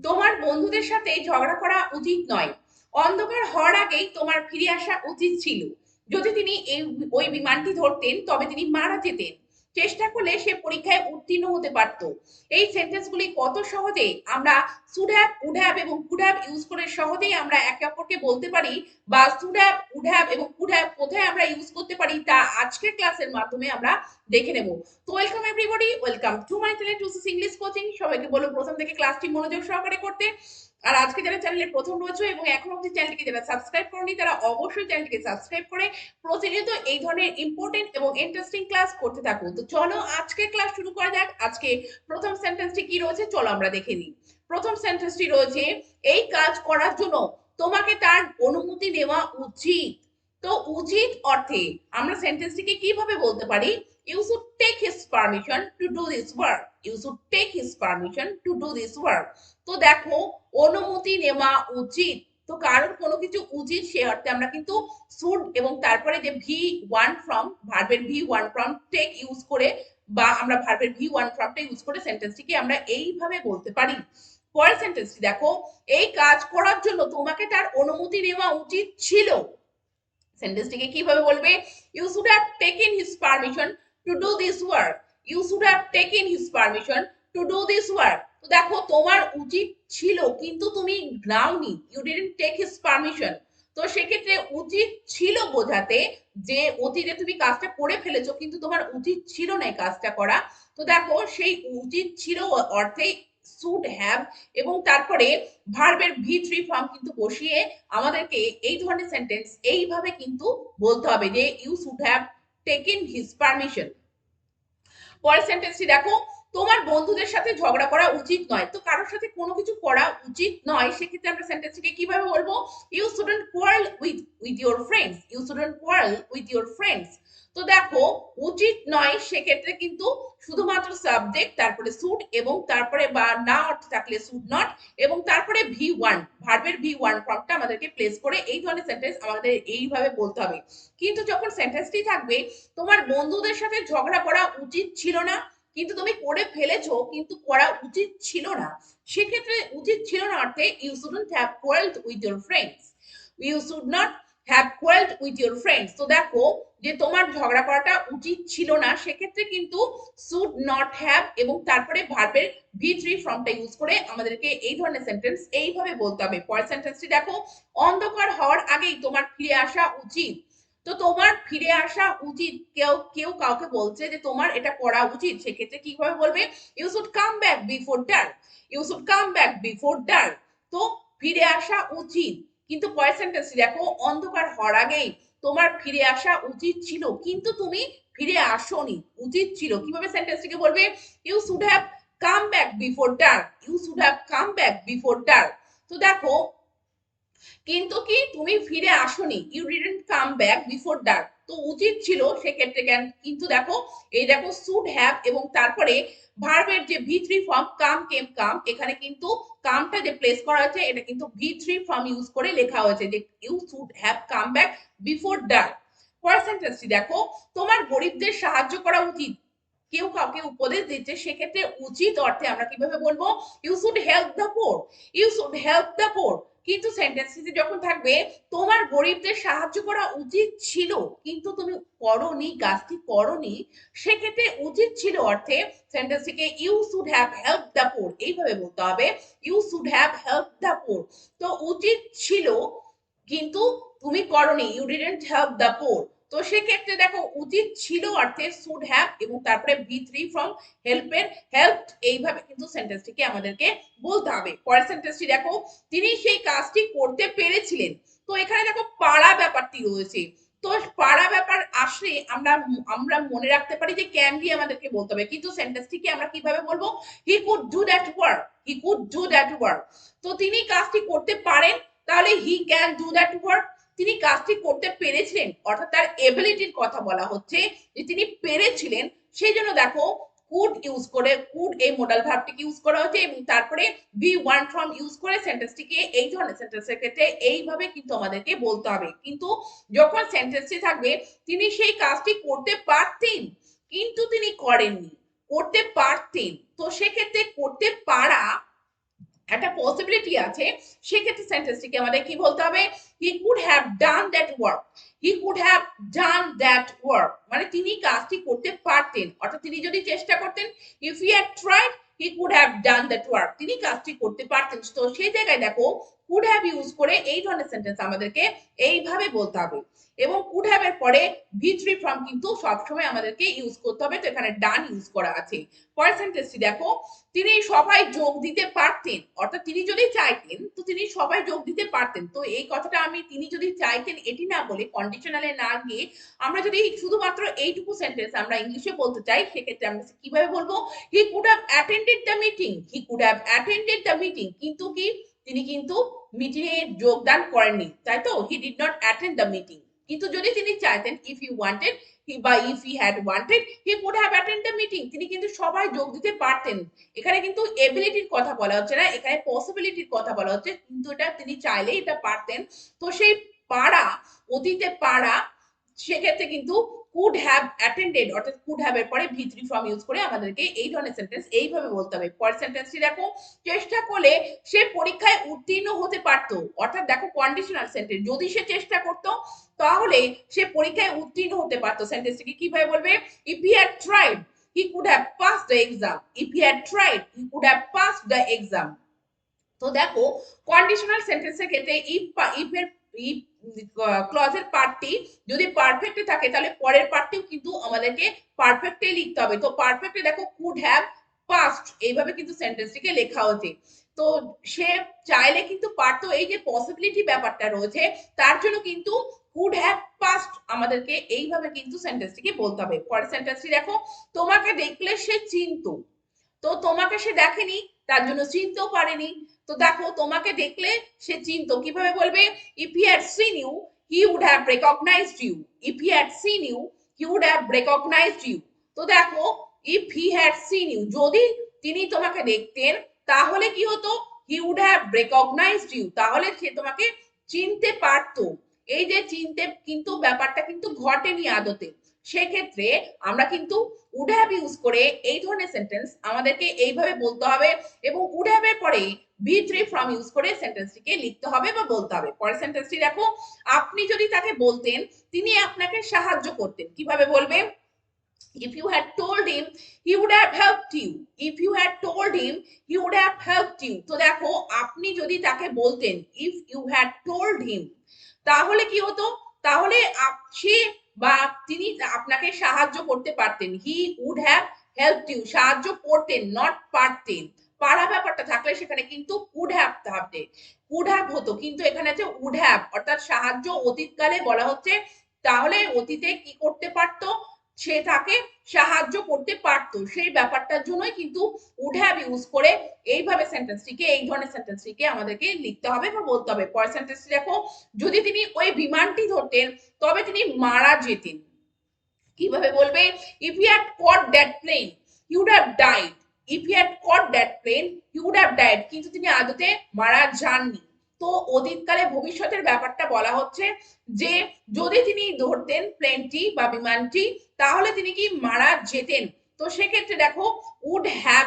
তোমার বন্ধুদের সাথে ঝগড়া করা উচিত নয়। অন্ধকার হওয়ার আগেই তোমার ফিরে আসা উচিত ছিল। যদি তিনি ওই বিমানটি ধরতেন তবে তিনি মারা যেতেন। চেষ্টা করলে সে পরীক্ষায় উত্তীর্ণ হতে পারত। এই সেন্টেন্সগুলি কত সহজে আমরা শুড হ্যাভ, উড হ্যাভ এবং কুড হ্যাভ ইউজ করে সহজেই আমরা একে অপরকে বলতে পারি, বা শুড হ্যাভ, উড হ্যাভ এবং কুড হ্যাভ কোথায় আমরা ইউজ করতে পারি তা আজকের ক্লাসের মাধ্যমে আমরা দেখে নেব। তো welcome everybody, welcome to my channel টুসিস ইংলিশ কোচিং। সবাইকে বলবো প্রথম থেকে ক্লাসটি মনোযোগ সহকারে করতে। আর আজকে যারা চ্যানেলে প্রথম রয়েছে এবং এখন অবধি চ্যানেলটিকে যারা সাবস্ক্রাইব করনি তারা অবশ্যই চ্যানেলটিকে সাবস্ক্রাইব করে প্রতিনিয়ত এই ধরনের ইম্পর্টেন্ট এবং ইন্টারেস্টিং ক্লাস করতে থাকুন। তো চলো আজকে ক্লাস শুরু করা যাক। আজকে প্রথম সেন্টেন্সটি কি রয়েছে চলো আমরা দেখে নিই। প্রথম সেন্টেন্সটি রয়েছে, এই কাজ করার জন্য তোমাকে তার অনুমতি নেওয়া উচিত। তো উচিত অর্থে আমরা সেন্টেন্সটিকে কিভাবে বলতে পারি? You should take his permission to do this work. You should take his permission to do this work. তো দেখো, অনুমতি নেওয়া উচিত। তো কারণ কোনো কিছু উচিত সে অর্থে আমরা কিন্তু শুড এবং তারপরে যে ভি ওয়ান ফ্রম, ভার্বের V one form take use করে, বা আমরা ভার্বের ভি ওয়ান ফ্রমটা ইউজ করে সেন্টেন্সটিকে আমরা এইভাবে বলতে পারি। পরের সেন্টেন্সটি দেখো, এই কাজ করার জন্য তোমাকে তার অনুমতি নেওয়া উচিত ছিল। সেন্টেন্সটিকে কিভাবে বলবে? You should have taken his permission to do this work. You should have taken his permission to do this work. তো দেখো, তোমার উচিত ছিল কিন্তু তুমি নাওনি, you didn't take his permission. তো সেক্ষেত্রে উচিত ছিল বোঝাতে যে অতীতে তুমি কাজটা করে ফেলেছো কিন্তু তোমার উচিত ছিল না এই কাজটা করা। তো দেখো, সেই উচিত ছিল অর্থে শুড হ্যাভ এবং তারপরে ভার্বের ভি থ্রি ফর্ম কিন্তু বসিয়ে আমাদেরকে এই ধরনের সেন্টেন্স এইভাবে কিন্তু বলতে হবে যে you should have taken his permission. পরের সেন্টেন্সটি দেখো, তোমার বন্ধুদের সাথে ঝগড়া করা উচিত নয়। তো কারোর সাথে কোনো কিছু করা উচিত নয়, সেক্ষেত্রে আমরা সেন্টেন্সটিকে কিভাবে বলবো? You shouldn't quarrel with your friends. You shouldn't quarrel with your friends. তো দেখো, উচিত নয় সেক্ষেত্রে কিন্তু শুধুমাত্র সাবজেক্ট, তারপরে শুড এবং তারপরে বা না অর্থ থাকলে শুড নট এবং তারপরে ভি ওয়ান, ভার্বের ভি ওয়ান ফর্মটা আমাদেরকে প্লেস করে এই ধরনের সেন্টেন্স আমাদের এইভাবে বলতে হবে। কিন্তু যখন সেন্টেন্সটি থাকবে, তোমার বন্ধুদের সাথে ঝগড়া করা উচিত ছিল না কিন্তু তুমি করে ফেলেছো, কিন্তু করা উচিত ছিল না, সেক্ষেত্রে উচিত ছিল না অর্থে you shouldn't have quarrelled with your friends. You should not have quarrelled with your friends. তো দেখো, যে তোমার ঝগড়া করাটা উচিত ছিল না সেক্ষেত্রে কিন্তু শুড নট হ্যাভ এবং তারপরে ভার্বের ভি থ্রি ফর্মটা ইউজ করে আমাদেরকে এই ধরনের সেন্টেন্স এইভাবে বলতে হবে। পরের সেন্টেন্সটি দেখো, অন্ধকার হওয়ার আগেই তোমার ফিরে আসা উচিত। তো তোমার ফিরে আসা উচিত, কেউ কেউ কাউকে বলছে যে তোমার এটা করা উচিত, সেক্ষেত্রে কিভাবে বলবে? You should come back before dark. You should come back before dark. তো ফিরে আসা উচিত, কিন্তু পরের সেন্টেন্সটি দেখো, অন্ধকার হওয়ার আগেই তোমার ফিরে আসা উচিত ছিল কিন্তু তুমি ফিরে আসোনি। উচিত ছিল কিভাবে সেন্টেন্সটিকে বলবে? You should have come back before dark. You should have come back before dark. তো দেখো, কিন্তু কি তুমি ফিরে আসোনি, you didn't come back before dark. তো উচিত ছিল সেক্ষেত্রে কেন, কিন্তু দেখো, এই দেখো শুড হ্যাভ এবং তারপরে ভার্বের যে ভি থ্রি ফর্ম কাম কেম কাম, এখানে কিন্তু কামটা যে প্লেস করা হয়েছে এটা কিন্তু ভি থ্রি ফর্ম ইউজ করে লেখা হয়েছে যে you should have come back before dark. পরের সেন্টেন্সটি দেখো, তোমার গরিবদের সাহায্য করা উচিত। কেউ কাউকে উপদেশ দিচ্ছে, সেক্ষেত্রে উচিত অর্থে আমরা কিভাবে বলবো? You should help the poor. You should help the poor. কিন্তু সেন্টেন্সটিতে যখন থাকবে তোমার গরিবদের সাহায্য করা উচিত ছিল কিন্তু তুমি করনি, কাজটি করনি, সেক্ষেত্রে উচিত ছিল অর্থে সেন্টেন্সটিকে you should have help the poor এইভাবে বলতে হবে। You should have help the poor. তো উচিত ছিল কিন্তু তুমি করনি, you didn't help the poor. তো সেক্ষেত্রে দেখো, উচিত ছিল অর্থে শুড হ্যাভ এবং তারপরে ভি থ্রি ফ্রম হেল্পের হেল্প, এইভাবে কিন্তু সেন্টেন্সটিকে আমাদেরকে বলতে হবে। পরের সেন্টেন্সটি দেখো, তিনি সেই কাজটি করতে পেরেছিলেন। তো এখানে দেখো পারা ব্যাপারটি রয়েছে। তো পারা ব্যাপার আসলে আমরা আমরা মনে রাখতে পারি যে ক্যান দিয়ে আমাদেরকে বলতে হবে, কিন্তু সেন্টেন্সটিকে আমরা কিভাবে বলবো? He could do that work. He could do that work. তো তিনি কাজটি করতে পারেন, তাহলে he can do that work. তিনি কাজটি করতে পেরেছিলেন অর্থাৎ তার এবিলিটির কথা বলা হচ্ছে যে তিনি পেরেছিলেন, সেই জন্য দেখো কুড ইউজ করে, কুড এই মোডাল ভার্বটিকে ইউজ করা হচ্ছে এবং তারপরে বি ওয়ান ফর্ম ইউজ করে সেন্টেন্সটিকে এই ধরনের সেন্টেন্সের ক্ষেত্রে এইভাবে কিন্তু আমাদেরকে বলতে হবে। কিন্তু যখন সেন্টেন্সটি থাকবে তিনি সেই কাজটি করতে পারতেন কিন্তু তিনি করেননি, করতে পারতেন, তো সেক্ষেত্রে করতে পারা পসিবিলিটি আছে, সেক্ষেত্রে সেন্টেন্সটিকে আমাদের কি বলতে হবে? He could have done that work. He could have done that work মানে তিনি কাজটি করতে পারতেন, অর্থাৎ তিনি যদি চেষ্টা করতেন, if he had tried he could have done that work, তিনি কাজটি করতে পারতেন। তো সেই জায়গায় দেখো কুড হ্যাভ ইউজ করে এই ধরনের সেন্টেন্স আমাদেরকে এইভাবে বলতে হবে। এবং কুড হ্যাভ এর পরে V3 ফর্ম কিন্তু সবসময় আমাদেরকে ইউজ করতে হবে, তো এখানে ডান ইউজ করা আছে। পরের সেন্টেন্সটি দেখো, তিনি সবাই যোগ দিতে পারতেন, অর্থাৎ তিনি যদি চাইতেন তো তিনি সবাই যোগ দিতে পারতেন। তো এই কথাটা আমি তিনি যদি চাইতেন এটি না বলে, কন্ডিশনালে না গিয়ে আমরা যদি শুধুমাত্র এইটুকু সেন্টেন্স আমরা ইংলিশে বলতে চাই, সেক্ষেত্রে আমরা কিভাবে বলবো? He could have attended the meeting. He could have attended the meeting, কিন্তু কি তিনি কিন্তু মিটিং এ যোগদান করেননি, তাই তো? He did not attend the meeting. কিন্তু যদি তিনি চাইতেন, ইফ হি ওয়ান্টেড বা if he had wanted he could have attend the meeting, তিনি কিন্তু সবাই যোগ দিতে পারতেন। এখানে কিন্তু এবিলিটির কথা বলা হচ্ছে না, এখানে পসিবিলিটির কথা বলা হচ্ছে, কিন্তু এটা তিনি চাইলে এটা পারতেন। তো সেই পারা, অতীতে পারা, সেক্ষেত্রে কিন্তু কুড হ্যাভ অ্যাটেন্ডেড অর্থাৎ কুড হ্যাভ এর পরে V3 ফর্ম ইউজ করে আমাদেরকে এই ধরনের সেন্টেন্স এইভাবে বলতে হবে। পরের সেন্টেন্সটি দেখো, চেষ্টা করলে সে পরীক্ষায় উত্তীর্ণ হতে পারতো, অর্থাৎ দেখো কন্ডিশনাল সেন্টেন্স, যদি সে চেষ্টা করতো তাহলে সে পরীক্ষায় উত্তীর্ণ হতে পারতো। সেন্টেন্সটিকে কিভাবে বলবে? If he had tried he could have passed the exam. If he had tried he could have passed the exam. তো দেখো কন্ডিশনাল সেন্টেন্সের ক্ষেত্রে ইফ এর ইফ ক্লজের পার্টটি যদি পারফেক্টে থাকে তাহলে পরের পার্টটিও কিন্তু আমাদেরকে পারফেক্টে লিখতে হবে। তো পারফেক্টে দেখো কুড হ্যাভ পাস্ট, এইভাবে কিন্তু সেন্টেন্সটিকে লেখা হচ্ছে। তো সে চাইলে কিন্তু পারতো, এই যে পসিবিলিটি ব্যাপারটা রয়েছে তার জন্য কিন্তু কুড হ্যাভ পাস্ট আমাদেরকে এইভাবে কিন্তু সেন্টেন্সটিকে বলতে হবে। পরের সেন্টেন্সটি দেখো, তোমাকে দেখলে সে চিনতো। তো তোমাকে সে দেখেনি, তার জন্য চিনতেও পারেনি। তো দেখো তোমাকে দেখলে সে চিনতো, কিভাবে বলবে? If he had seen you he would have recognised you. If he had seen you he would have recognised you. তো দেখো if he had seen you, যদি তিনি তোমাকে দেখতেন তাহলে কি হতো? He would have recognised you, তাহলে সে তোমাকে চিনতে পারতো। এই যে চিনতে কিন্তু ব্যাপারটা কিন্তু ঘটেনি আদতে, সেক্ষেত্রে আমরা কিন্তু উড হ্যাভ ইউজ করে এই ধরনের সেন্টেন্স আমাদেরকে এইভাবে বলতে হবে, এবং উড হ্যাভ এর পরে V3 ফর্ম ইউজ করে সেন্টেন্সটিকে লিখতে হবে বা বলতে হবে। পরের সেন্টেন্সটি দেখো, আপনি যদি তাকে বলতেন তিনি আপনাকে সাহায্য করতেন, কিভাবে বলবে? If you had told him he would have helped you. If you had told him he would have helped you. তো দেখো আপনি যদি তাকে বলতেন, if you had told him, তাহলে কি হতো? তাহলে সে বা তিনি আপনাকে সাহায্য করতে পারতেন। He would have helped you, সাহায্য করতেন, নট পারতেন। পারা ব্যাপারটা থাকলে সেখানে কিন্তু কুড হ্যাভ থাকবে, কুড হ্যাভ হতো, কিন্তু এখানে আছে উড হ্যাভ, অর্থাৎ সাহায্য অতীতকালে বলা হচ্ছে। তাহলে অতীতে কি করতে পারতো? সে তাকে সাহায্য করতে পারতো, সেই ব্যাপারটার জন্যই কিন্তু উড হ্যাভ ইউজ করে এইভাবে সেন্টেন্সটিকে, এই ধরনের সেন্টেন্সটিকে আমাদেরকে লিখতে হবে বা বলতে হবে। পরের সেন্টেন্সটি দেখো, যদি তিনি ওই বিমানটি ধরতেন তবে তিনি মারা যেতেন, কিভাবে বলবে? If he had caught that plane he would have died. If he had caught that plane he would have died, কিন্তু তিনি আদতে মারা যাননি। তো অতীতকালে ভবিষ্যতের ব্যাপারটা বলা হচ্ছে যে যদি তিনি ধরতেন প্লেনটি বা বিমানটি তাহলে তিনি কি মারা যেতেন। তো সেক্ষেত্রে দেখো উড হ্যাভ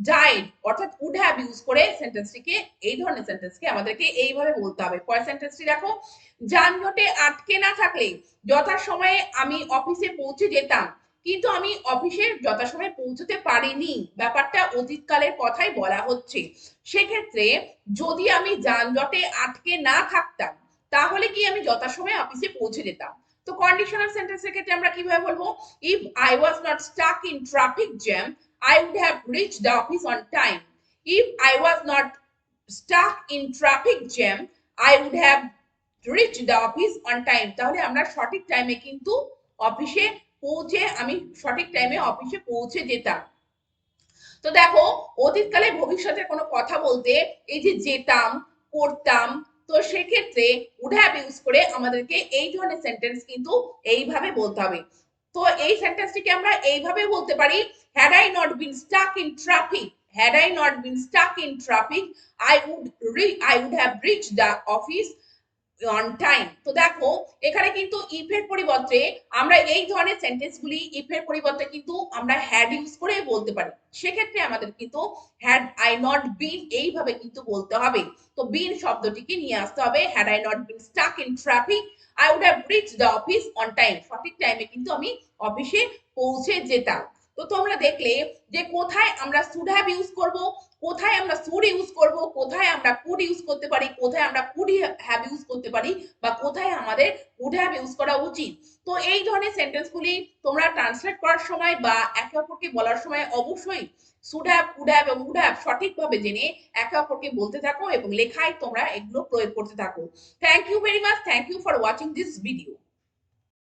ডাইড অর্থাৎ উড হ্যাভ ইউজ করে সেন্টেন্সটিকে, এই ধরনের সেন্টেন্সকে আমাদেরকে এইভাবে বলতে হবে। পরের সেন্টেন্সটি দেখো, যানজটে আটকে না থাকলে যথাসময়ে আমি অফিসে পৌঁছে যেতাম, কিন্তু আমি অফিসে যথাসময়ে পৌঁছতে পারিনি, ব্যাপারটা অতীতকালের কথাই বলা হচ্ছে। সেক্ষেত্রে যদি আমি যানজটে আটকে না থাকতাম তাহলে কি আমি যথাসময়ে অফিসে পৌঁছে যেতাম। তো কন্ডিশনাল সেন্টেন্সের ক্ষেত্রে আমরা কিভাবে বলবো? If I was not Starc in traffic jam I would have reached the office on time. If I was not stuck in traffic jam I would have reached the office on time. তাহলে আমরা সঠিক টাইমে কিন্তু অফিসে পৌঁছে, আমি সঠিক টাইমে অফিসে পৌঁছে যেতাম। তো দেখো অতীতকালে ভবিষ্যতের কোনো কথা বলতে এই যে যেতাম, করতাম, তো সেক্ষেত্রে উড হ্যাভ ইউজ করে আমাদেরকে এই ধরনের সেন্টেন্স কিন্তু এইভাবে বলতে হবে। তো এই সেন্টেন্সটিকে আমরা এইভাবে বলতে পারি, had I not been stuck in traffic, had I not been stuck in traffic I would have reached the office on time. তো দেখো এখানে কিন্তু ইফ এর পরিবর্তে আমরা এই ধরনের সেন্টেন্সগুলি ইফ এর পরিবর্তে কিন্তু আমরা হ্যাড ইউজ করে বলতে পারি। সেক্ষেত্রে আমাদের কিন্তু হ্যাড আই নট বিন এইভাবে কিন্তু বলতে হবে। তো বিন শব্দটিকে নিয়ে আসতে হবে। Had I not been stuck in traffic I would have reached the office on time. সঠিক টাইমে কিন্তু আমি অফিসে পৌঁছে যেতাম। তো তোমরা দেখলে যে কোথায় আমরা শুড হ্যাভ ইউজ করব, কোথায় আমরা শুড ইউজ করব, কোথায় আমরা কুড ইউজ করতে পারি, কোথায় আমরা কুড হ্যাভ ইউজ করতে পারি, বা কোথায় আমাদের উড হ্যাভ ইউজ করা উচিত। তো এই ধরনের সেন্টেন্সগুলি তোমরা ট্রান্সলেট করার সময় বা একে অপরকে বলার সময় অবশ্যই শুড হ্যাভ, কুড হ্যাভ এবং উড হ্যাভ সঠিকভাবে জেনে একে অপরকে বলতে থাকো এবং লেখায় তোমরা এগুলো প্রয়োগ করতে থাকো। Thank you very much, thank you for watching this video.